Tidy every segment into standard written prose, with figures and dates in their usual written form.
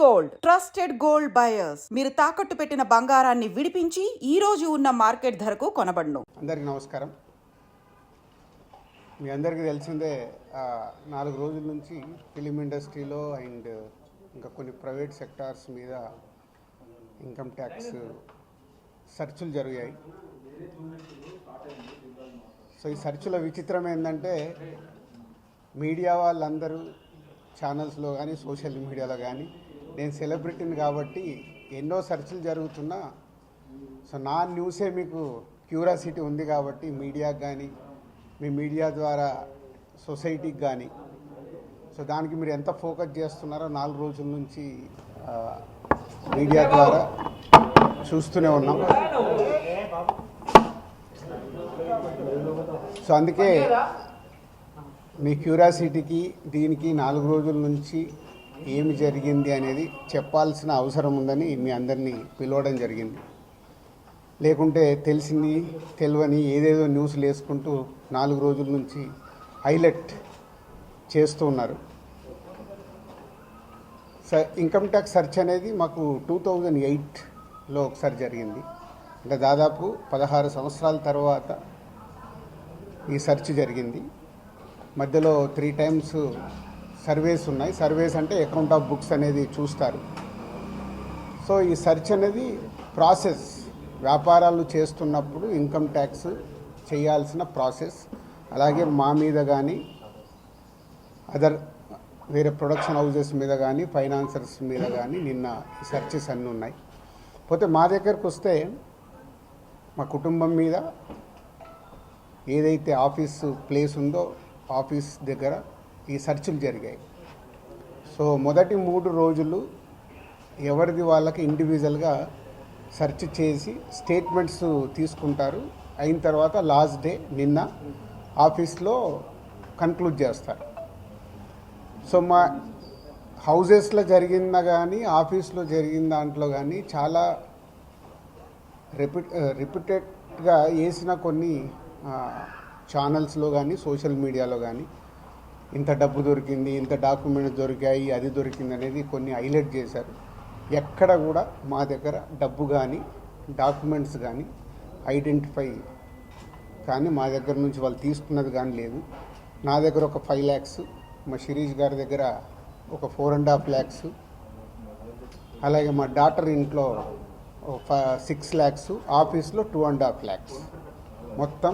Gold trusted gold buyers. మీరు తాకట్టు పెట్టిన బంగారాన్ని విడిపించి ఈ రోజు ఉన్న మార్కెట్ ధరకు కొనబడును. అందరికీ నమస్కారం. మీ అందరికీ తెలిసిందే 4 రోజుల నుంచి ఫిలిం ఇండస్ట్రీలో అండ్ ఇంకా కొన్ని ప్రైవేట్ సెక్టార్స్ మీద ఇన్కమ్ ట్యాక్స్ సెర్చులు జరిగాయి. సో ఈ సెర్చుల విచిత్రం ఏంటంటే మీడియా వాళ్ళందరూ ఛానల్స్లో కానీ సోషల్ మీడియాలో కానీ నేను సెలబ్రిటీని కాబట్టి ఎన్నో సెర్చ్లు జరుగుతున్నా సో నా న్యూసే మీకు క్యూరియాసిటీ ఉంది కాబట్టి మీడియాకి కానీ మీ మీడియా ద్వారా సొసైటీకి కానీ సో దానికి మీరు ఎంత ఫోకస్ చేస్తున్నారో 4 రోజుల నుంచి మీడియా ద్వారా చూస్తూనే ఉన్నాం. సో అందుకే మీ క్యూరియాసిటీకి దీనికి 4 రోజుల నుంచి ఏమి జరిగింది అనేది చెప్పాల్సిన అవసరం ఉందని మీ అందరినీ పిలవడం జరిగింది. లేకుంటే తెలిసింది తెలియని ఏదేదో న్యూస్లు వేసుకుంటూ 4 రోజుల నుంచి హైలైట్ చేస్తూ ఉన్నారు. ఇన్కమ్ ట్యాక్స్ సెర్చ్ అనేది మాకు 2008లో ఒకసారి జరిగింది. అంటే దాదాపు 16 సంవత్సరాల తర్వాత ఈ సెర్చ్ జరిగింది. మధ్యలో 3 టైమ్స్ సర్వేస్ ఉన్నాయి. సర్వేస్ అంటే అకౌంట్ ఆఫ్ బుక్స్ అనేది చూస్తారు. సో ఈ సెర్చ్ అనేది ప్రాసెస్, వ్యాపారాలు చేస్తున్నప్పుడు ఇన్కమ్ ట్యాక్స్ చేయాల్సిన ప్రాసెస్. అలాగే మా మీద కానీ అదర్ వేరే ప్రొడక్షన్ హౌజెస్ మీద కానీ ఫైనాన్సర్స్ మీద కానీ నిన్న సెర్చెస్ అన్నీ ఉన్నాయి. పోతే మా దగ్గరకు వస్తే మా కుటుంబం మీద ఏదైతే ఆఫీసు ప్లేస్ ఉందో ఆఫీస్ దగ్గర ఈ సెర్చ్లు జరిగాయి. సో మొదటి 3 రోజులు ఎవరిది వాళ్ళకి ఇండివిజువల్గా సెర్చ్ చేసి స్టేట్మెంట్స్ తీసుకుంటారు. అయిన తర్వాత లాస్ట్ డే నిన్న ఆఫీస్లో కన్క్లూడ్ చేస్తారు. సో మా హౌజెస్లో జరిగిందా కానీ ఆఫీస్లో జరిగిన దాంట్లో కానీ చాలా రిపీటెడ్గా వేసిన కొన్ని ఛానల్స్లో కానీ సోషల్ మీడియాలో కానీ ఇంత డబ్బు దొరికింది, ఇంత డాక్యుమెంట్స్ దొరికాయి, అది దొరికింది అనేది కొన్ని హైలైట్ చేశారు. ఎక్కడ కూడా మా దగ్గర డబ్బు కానీ డాక్యుమెంట్స్ కానీ ఐడెంటిఫై కానీ మా దగ్గర నుంచి వాళ్ళు తీసుకున్నది కానీ లేదు. నా దగ్గర ఒక 5 lakhs, మా శిరీష్ గారి దగ్గర ఒక 4.5 lakhs, అలాగే మా డాటర్ ఇంట్లో 6 lakhs, ఆఫీస్లో 2.5 lakhs, మొత్తం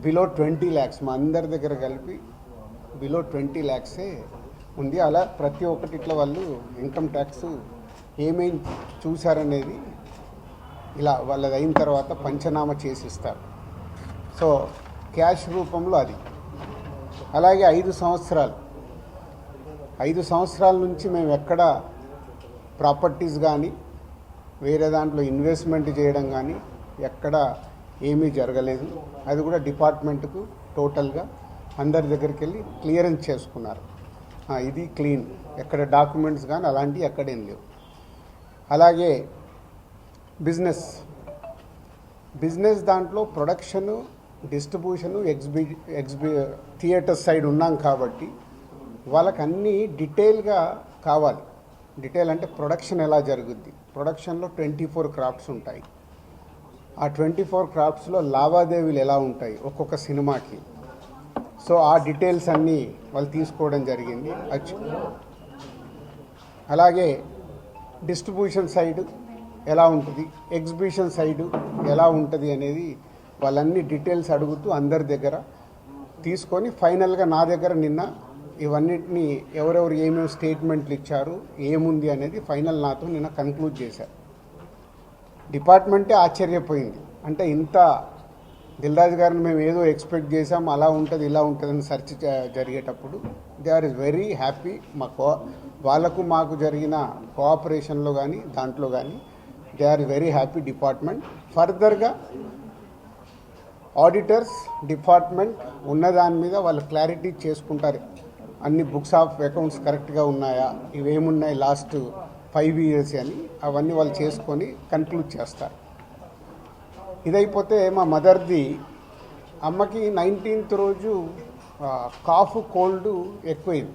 బిలో 20 lakhs. మా అందరి దగ్గర కలిపి బిలో 20 lakhs ఉంది. అలా ప్రతి ఒక్కటి ఇట్లా వాళ్ళు ఇన్కమ్ ట్యాక్స్ ఏమేమి చూశారనేది ఇలా వాళ్ళది అయిన తర్వాత పంచనామా చేసిస్తారు. సో క్యాష్ రూపంలో అది. అలాగే 5 సంవత్సరాల నుంచి మేము ఎక్కడ ప్రాపర్టీస్ కానీ వేరే దాంట్లో ఇన్వెస్ట్మెంట్ చేయడం కానీ ఎక్కడ ఏమీ జరగలేదు. అది కూడా డిపార్ట్మెంట్కు టోటల్గా అందరి దగ్గరికి వెళ్ళి క్లియరెన్స్ చేసుకున్నారు. ఇది క్లీన్, ఎక్కడ డాక్యుమెంట్స్ కానీ అలాంటివి ఎక్కడేం లేవు. అలాగే బిజినెస్ దాంట్లో ప్రొడక్షను, డిస్ట్రిబ్యూషను, థియేటర్ సైడ్ ఉన్నాం కాబట్టి వాళ్ళకి అన్నీ డీటెయిల్గా కావాలి. డీటెయిల్ అంటే ప్రొడక్షన్ ఎలా జరుగుద్ది, ప్రొడక్షన్లో 24 క్రాఫ్ట్స్ ఉంటాయి. ఆ 24 క్రాఫ్ట్స్లో లావాదేవీలు ఎలా ఉంటాయి ఒక్కొక్క సినిమాకి. సో ఆ డీటెయిల్స్ అన్నీ వాళ్ళు తీసుకోవడం జరిగింది. అలాగే డిస్ట్రిబ్యూషన్ సైడ్ ఎలా ఉంటుంది, ఎగ్జిబిషన్ సైడు ఎలా ఉంటుంది అనేది వాళ్ళన్ని డీటెయిల్స్ అడుగుతూ అందరి దగ్గర తీసుకొని ఫైనల్గా నా దగ్గర నిన్న ఇవన్నిటిని ఎవరెవరు ఏమేమి స్టేట్మెంట్లు ఇచ్చారు, ఏముంది అనేది ఫైనల్ నాతో నిన్న కన్క్లూడ్ చేశారు. డిపార్ట్మెంటే ఆశ్చర్యపోయింది. అంటే ఇంత దిల్రాజు గారిని మేము ఏదో ఎక్స్పెక్ట్ చేసాం, అలా ఉంటుంది ఇలా ఉంటుందని సెర్చ్ జరిగేటప్పుడు దే ఆర్ వెరీ హ్యాపీ. వాళ్ళకు మాకు జరిగిన కోఆపరేషన్లో కానీ దాంట్లో కానీ they are very happy department. ఫర్దర్గా ఆడిటర్స్ డిపార్ట్మెంట్ ఉన్నదాని మీద వాళ్ళు క్లారిటీ చేసుకుంటారు. అన్ని బుక్స్ ఆఫ్ అకౌంట్స్ కరెక్ట్గా ఉన్నాయా, ఇవేమున్నాయి లాస్ట్ 5 years అని అవన్నీ వాళ్ళు చేసుకొని కన్క్లూడ్ చేస్తారు. ఇదైపోతే మా మదర్ది అమ్మకి 19th రోజు కాఫ్ కోల్డ్ ఎక్కువైంది.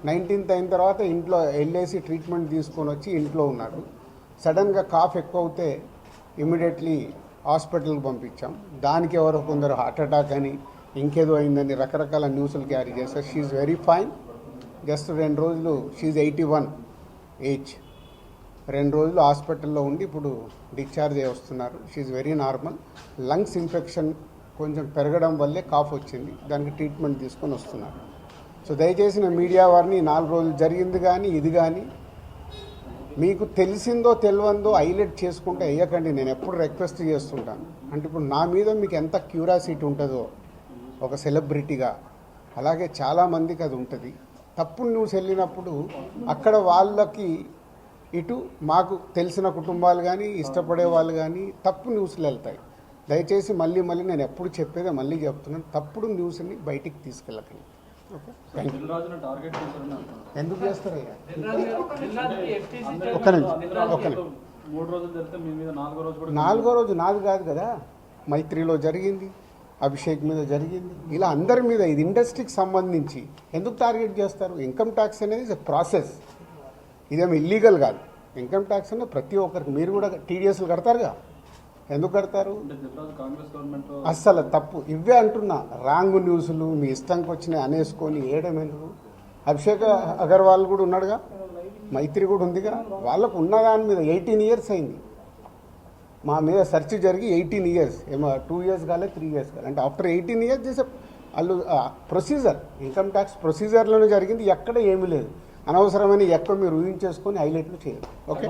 19th అయిన తర్వాత ఇంట్లో వెళ్ళేసి ట్రీట్మెంట్ తీసుకొని వచ్చి ఇంట్లో ఉన్నారు. సడన్గా కాఫ్ ఎక్కువ అవుతే ఇమీడియట్లీ హాస్పిటల్కి పంపించాం. దానికి ఎవరో కొందరు హార్ట్ అటాక్ అని ఇంకేదో అయిందని రకరకాల న్యూస్లు క్యారీ చేస్తారు. She very fine. జస్ట్ 2 రోజులు షీఈ్ 81 ఏజ్. 2 రోజులు హాస్పిటల్లో ఉండి ఇప్పుడు డిశ్చార్జ్ అయ్యి వస్తున్నారు. She's very normal. Lungs infection కొంచెం పెరగడం వల్లే కాఫ్ వచ్చింది. దానికి ట్రీట్మెంట్ తీసుకొని వస్తున్నారు. సో దయచేసి నా మీడియా వారిని 4 రోజులు జరిగింది కానీ ఇది కానీ మీకు తెలిసిందో తెలియందో హైలైట్ చేసుకుంటే వేయకండి. నేను ఎప్పుడు రిక్వెస్ట్ చేస్తుంటాను. అంటే ఇప్పుడు నా మీద మీకు ఎంత క్యూరియాసిటీ ఉంటుందో ఒక సెలబ్రిటీగా, అలాగే చాలామందికి అది ఉంటుంది. తప్పుడు న్యూస్ వెళ్ళినప్పుడు అక్కడ వాళ్ళకి ఇటు మాకు తెలిసిన కుటుంబాలు కానీ ఇష్టపడే వాళ్ళు కానీ తప్పు న్యూస్లు వెళ్తాయి. దయచేసి మళ్ళీ నేను ఎప్పుడు చెప్పేదే మళ్ళీ చెప్తున్నాను, తప్పుడు న్యూస్ని బయటికి తీసుకెళ్ళకండి. Okay, thank you. ఎందుకు చేస్తారయ్యా? ఒక్క నిమిషం. 4వ రోజు నాది కాదు కదా, మైత్రిలో జరిగింది, అభిషేక్ మీద జరిగింది, ఇలా అందరి మీద. ఇది ఇండస్ట్రీకి సంబంధించి ఎందుకు టార్గెట్ చేస్తారు? ఇన్కమ్ ట్యాక్స్ అనేది ప్రాసెస్, ఇదేమో ఇల్లీగల్ కాదు. ఇన్కమ్ ట్యాక్స్ అనేది ప్రతి ఒక్కరికి, మీరు కూడా టీడీఎస్లు కడతారుగా, ఎందుకు కడతారు? అస్సలు తప్పు. ఇవే అంటున్నా, రాంగ్ న్యూస్లు మీ ఇష్టంకి వచ్చినాయి అనేసుకొని వేయడం ఎందుకు? అభిషేక్ అగర్వాల్ కూడా ఉన్నాడుగా, మైత్రి కూడా ఉందిగా, వాళ్ళకు ఉన్నదాని మీద 18 years అయింది. మా మీద సెర్చ్ జరిగి 18 years, ఏమో 2 years కాలేదు, 3 years కాలేదు. అంటే ఆఫ్టర్ 18 years చేసే వాళ్ళు ప్రొసీజర్, ఇన్కమ్ ట్యాక్స్ ప్రొసీజర్లోనే జరిగింది, ఎక్కడ ఏమీ లేదు. అనవసరమైన ఎక్కువ మీరు ఊహించేసుకొని హైలైట్లు చేయరు. ఓకే,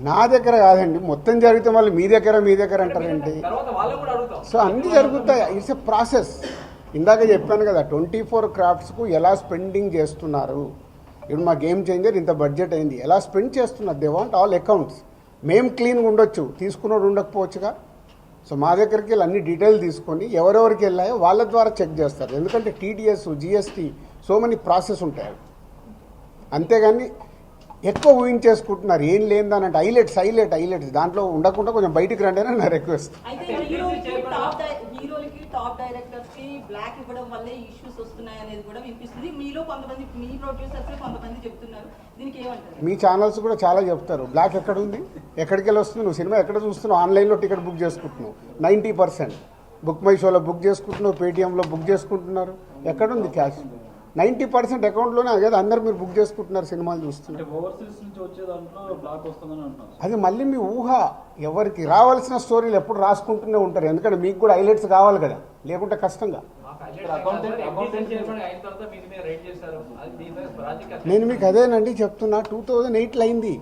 నా దగ్గర కాదండి, మొత్తం జరిగితే మళ్ళీ మీ దగ్గర అంటారేంటి? సో అన్నీ జరుగుతాయి. It's a process. ఇందాక చెప్పాను కదా, 24 craftsకు ఎలా స్పెండింగ్ చేస్తున్నారు. ఇప్పుడు మా గేమ్ చేంజర్ ఇంత బడ్జెట్ అయింది, ఎలా స్పెండ్ చేస్తున్నారు. They want all accounts. మేము క్లీన్గా ఉండొచ్చు, తీసుకున్నోడు ఉండకపోవచ్చుగా. సో మా దగ్గరికి వెళ్ళి అన్ని డీటెయిల్ తీసుకొని ఎవరెవరికి వెళ్ళాయో వాళ్ళ ద్వారా చెక్ చేస్తారు. ఎందుకంటే TDS, GST, so many process ఉంటాయి. అంతేగాని ఎక్కువ ఊహించేసుకుంటున్నారు, ఏం లేదని. హైలైట్స్ దాంట్లో ఉండకుండా కొంచెం బయటికి రండి అని నా రిక్వెస్ట్. టాప్ డైరెక్టర్స్ కి బ్లాక్ ఇవ్వడం వల్లే ఇష్యూస్ వస్తున్నాయి అనేది కూడా వినిపిస్తుంది. మీలో కొంతమంది, మీ ప్రొడ్యూసర్స్ కొంతమంది చెప్తున్నారు, దీనికి ఏమంటారు? మీ ఛానల్స్ కూడా చాలా చెప్తారు. బ్లాక్ ఎక్కడ ఉంది, ఎక్కడికి వెళ్ళి వస్తుంది, నువ్వు సినిమా ఎక్కడ చూస్తున్నావు, ఆన్లైన్లో టికెట్ బుక్ చేసుకుంటున్నావు. 90% బుక్ మై షోలో బుక్ చేసుకుంటున్నావు, పేటీఎంలో బుక్ చేసుకుంటున్నారు. ఎక్కడుంది క్యాష్? 90% అకౌంట్లోనే కదా అందరు మీరు బుక్ చేసుకుంటున్నారు, సినిమాలు చూస్తున్నారు. అది మళ్ళీ మీ ఊహ. ఎవరికి రావాల్సిన స్టోరీలు ఎప్పుడు రాసుకుంటూనే ఉంటారు, ఎందుకంటే మీకు కూడా హైలైట్స్ కావాలి కదా, లేకుంటే కష్టంగా. నేను మీకు అదేనండి చెప్తున్నా, 2008లో అయింది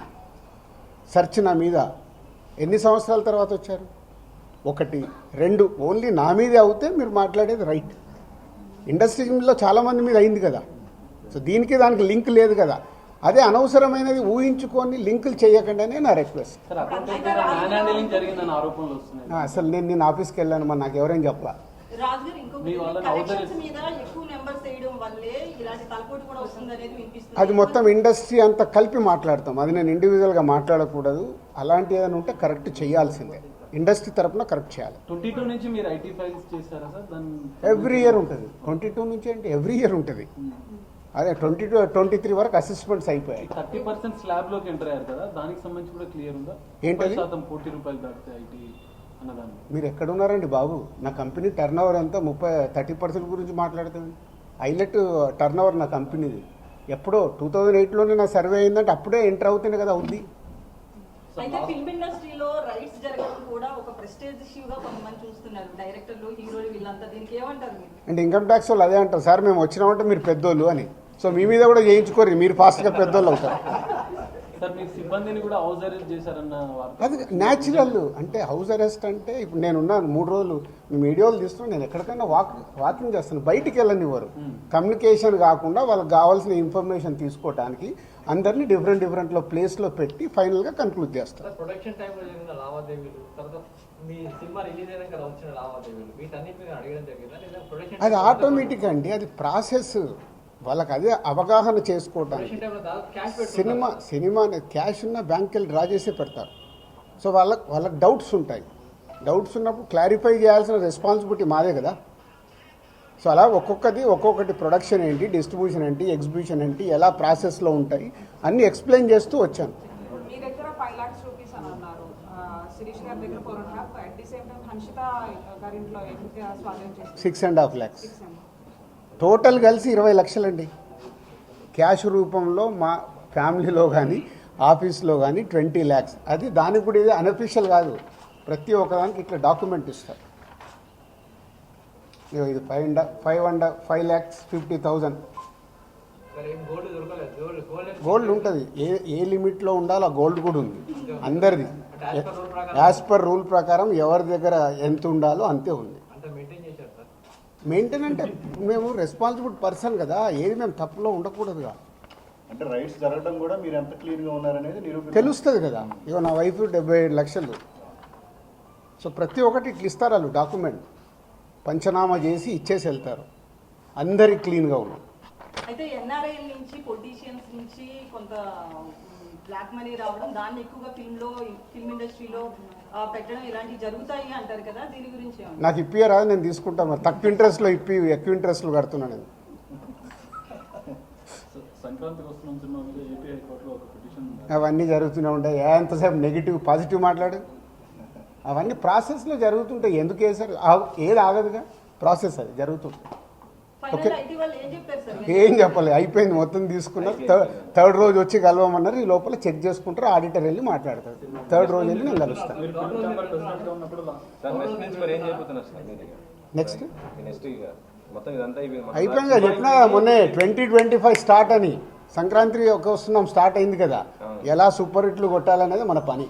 సెర్చ్ నా మీద. ఎన్ని సంవత్సరాల తర్వాత వచ్చారు? 1, 2 ఓన్లీ నా మీదే అవుతే మీరు మాట్లాడేది రైట్. ఇండస్ట్రీలో చాలామంది మీద అయింది కదా. సో దీనికి దానికి లింక్ లేదు కదా. అదే అనవసరమైనది ఊహించుకొని లింకులు చేయకండి అనే నా రిక్వెస్ట్. అసలు నేను ఆఫీస్కి వెళ్ళాను, మరి నాకు ఎవరైనా చెప్పాలి. అది మొత్తం ఇండస్ట్రీ అంతా కలిపి మాట్లాడతాం, అది నేను ఇండివిజువల్గా మాట్లాడకూడదు. అలాంటి ఏదైనా ఉంటే కరెక్ట్ చేయాల్సిందే, ఇండస్ట్రీ తరఫున కరెక్ట్ చేయాలి. 22 నుంచి మీరు ఐటీ ఫైల్స్ చేశారా సార్? ఎవ్రీ ఇయర్ ఉంటుంది. 22 నుంచి అంటే ఎవ్రీ ఇయర్ ఉంటుంది. అదే 22, 23 వరకు అసెస్మెంట్స్ అయిపోయాయి. 30% స్లాబ్ లోకి ఎంటర్ అయ్యారు కదా, దానికి సంబంధించి కూడా క్లియర్ ఉందా? ఏంటది? ₹1 దాటితే ఐటీ అన్నదాన్ని మీరు ఎక్కడున్నారండి బాబు? నా కంపెనీ టర్న్ ఓవర్ అంతా 30% గురించి మాట్లాడుతుంది. హైలైట్ టర్న్ ఓవర్ నా కంపెనీది. ఎప్పుడో 2008లోనే నా సర్వే అయిందంటే అప్పుడే ఎంటర్ అవుతుంది కదా ఉంది. అయితే ఫిల్మ్ ఇండస్ట్రీలో రైట్స్ జరగడం కూడా ఒక ప్రెస్టేజ్ ఇష్యూగా కొంతమంది చూస్తున్నారు, డైరెక్టర్లు, హీరోలు, వీళ్ళంతా. దీనికి ఏమంటారు మీరు? అంటే ఇన్కమ్ ట్యాక్స్ వాళ్ళు అదే అంటారు, సార్ మేము వచ్చినామంటే మీరు పెద్దోళ్ళు అని. సో మీ మీద కూడా చేయించుకోరు, మీరు ఫాస్ట్గా పెద్దోళ్ళు అవుతారు. సార్ మీ సిబ్బందిని కూడా హౌస్ అరెస్ట్ చేశారన్న వార్త. అది న్యాచురల్. అంటే హౌస్ అరెస్ట్ అంటే ఇప్పుడు నేనున్నాను 3 రోజులు, మీ వీడియోలు తీస్తున్నాను, నేను ఎక్కడికైనా వాకింగ్ చేస్తాను, బయటికి వెళ్ళనివ్వరు. కమ్యూనికేషన్ కాకుండా వాళ్ళకి కావాల్సిన ఇన్ఫర్మేషన్ తీసుకోవడానికి అందరినీ డిఫరెంట్లో ప్లేస్లో పెట్టి ఫైనల్గా కన్క్లూడ్ చేస్తారు. ప్రొడక్షన్ టైంలో జరిగిన లావాదేవీలు, తర్వాత మీ సినిమా రిలీజ్ అయినాక వచ్చిన లావాదేవీలు, వీటన్నిటిని అడగడం జరిగిందా? అది ఆటోమేటిక్ అండి, అది ప్రాసెస్. వాళ్ళకి అదే అవగాహన చేసుకోవటానికి. సినిమా క్యాష్ ఉన్న బ్యాంక్కి వెళ్ళి డ్రా చేసే పెడతారు. సో వాళ్ళకి డౌట్స్ ఉంటాయి. డౌట్స్ ఉన్నప్పుడు క్లారిఫై చేయాల్సిన రెస్పాన్సిబిలిటీ మాదే కదా. సో అలా ఒక్కొక్కటి ప్రొడక్షన్ ఏంటి, డిస్ట్రిబ్యూషన్ ఏంటి, ఎగ్జిబిషన్ ఏంటి, ఎలా ప్రాసెస్లో ఉంటాయి అన్నీ ఎక్స్ప్లెయిన్ చేస్తూ వచ్చాను. మీ దగ్గర 5 lakhs రూపీస్ అని అన్నారు, శిరీష్ గారి దగ్గర 4.5, at the same time Hanshitha గారి ఇంట్లో ఎంత స్వాధీనం చేస్తారు? 6.5 lakhs. టోటల్ కలిసి 20 లక్షలండి. క్యాష్ రూపంలో మా ఫ్యామిలీలో కానీ ఆఫీస్లో కానీ 20 lakhs. అది దానికి కూడా ఇది అన్అఫీషియల్ కాదు, ప్రతి ఒక్కదానికి ఇట్లా డాక్యుమెంట్ ఇస్తారు. ఇది 5,50,000 మరి ఏం గోల్డ్ దొరకలేదు, గోల్డ్ ఉంటుంది. ఏ లిమిట్లో ఉండాలో ఆ గోల్డ్ కూడా ఉంది అందరిది. ప్రకారం యాజ్ పర్ రూల్ ప్రకారం ఎవరి దగ్గర ఎంత ఉండాలో అంతే ఉంది. అంత మెయింటైన్ చేశారు సార్. మెయింటైన్ అంటే మేము రెస్పాన్సిబుల్ పర్సన్ కదా, ఏది మేము తప్పులో ఉండకూడదుగా. అంటే రైట్స్ జరగడం కూడా మీరు ఎంత క్లీన్గా ఉన్నారనేది తెలుస్తుంది కదా. ఇగో నా వైఫ్ 75 లక్షలు. సో ప్రతి ఒక్కటి ఇట్లా ఇస్తారు వాళ్ళు డాక్యుమెంట్, పంచనామా చేసి ఇచ్చేసి వెళ్తారు. అందరికి క్లీన్గా ఉన్నాం. అయితే ఎన్ఆర్ఐ నుంచి పొలిటీషియన్స్ నుంచి కొంత బ్లాక్ మనీ రావడం, దాన్ని ఎక్కువగా ఫిల్మ్ ఇండస్ట్రీలో పెట్టడం ఇలాంటివి జరుగుతాయి అంటారు కదా, దీని గురించి ఏమంటారు? నాకు ఇప్పియరాదు, నేను తీసుకుంటాను. మరి తక్కువ ఇంట్రెస్ట్లో ఎక్కువ ఇంట్రెస్ట్లు కడుతున్నాను నేను. సంక్రాంతికి వస్తున్న సినిమా మీద ఏపీ హైకోర్టులో ఒక పిటిషన్ అవన్నీ జరుగుతూనే ఉంటాయి. ఎంతసేపు నెగిటివ్ పాజిటివ్ మాట్లాడు. అవన్నీ ప్రాసెస్లో జరుగుతుంటాయి. ఎందుకు వేసారు? ఏది ఆగదుగా, ప్రాసెస్ అది జరుగుతుంది. ఫైనల్ ఐటీ వాళ్ళు ఏం చెప్పారు సార్? ఏం చెప్పాలి, అయిపోయింది, మొత్తం తీసుకున్నారు. థర్డ్ రోజు వచ్చి కలవమన్నారు. ఈ లోపల చెక్ చేసుకుంటారు, ఆడిటర్ వెళ్ళి మాట్లాడతారు. థర్డ్ రోజు వెళ్ళి నేను కలుస్తాను. మీరు ఫిల్మ్ ఛాంబర్ ప్రెసిడెంట్గా ఉన్నప్పుడు నెక్స్ట్ మొత్తం ఇదంతా అయిపోయింది కదా, చెప్పినా మొన్నే 2025 స్టార్ట్ అని. సంక్రాంతి వస్తున్నాం, స్టార్ట్ అయింది కదా. ఎలా సూపర్ హిట్లు కొట్టాలనేది మన పని,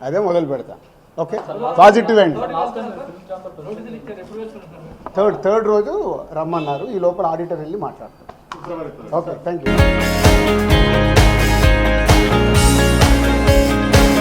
అదే మొదలు పెడతా. ఓకే, పాజిటివ్ అండి. Last time film chamber president నోటీసులు ఇచ్చారు, ఎప్పుడు వేసుకున్నారు సార్? థర్డ్ రోజు రమ్మన్నారు. ఈ లోపల ఆడిటర్ వెళ్ళి మాట్లాడతారు. Okay, thank you.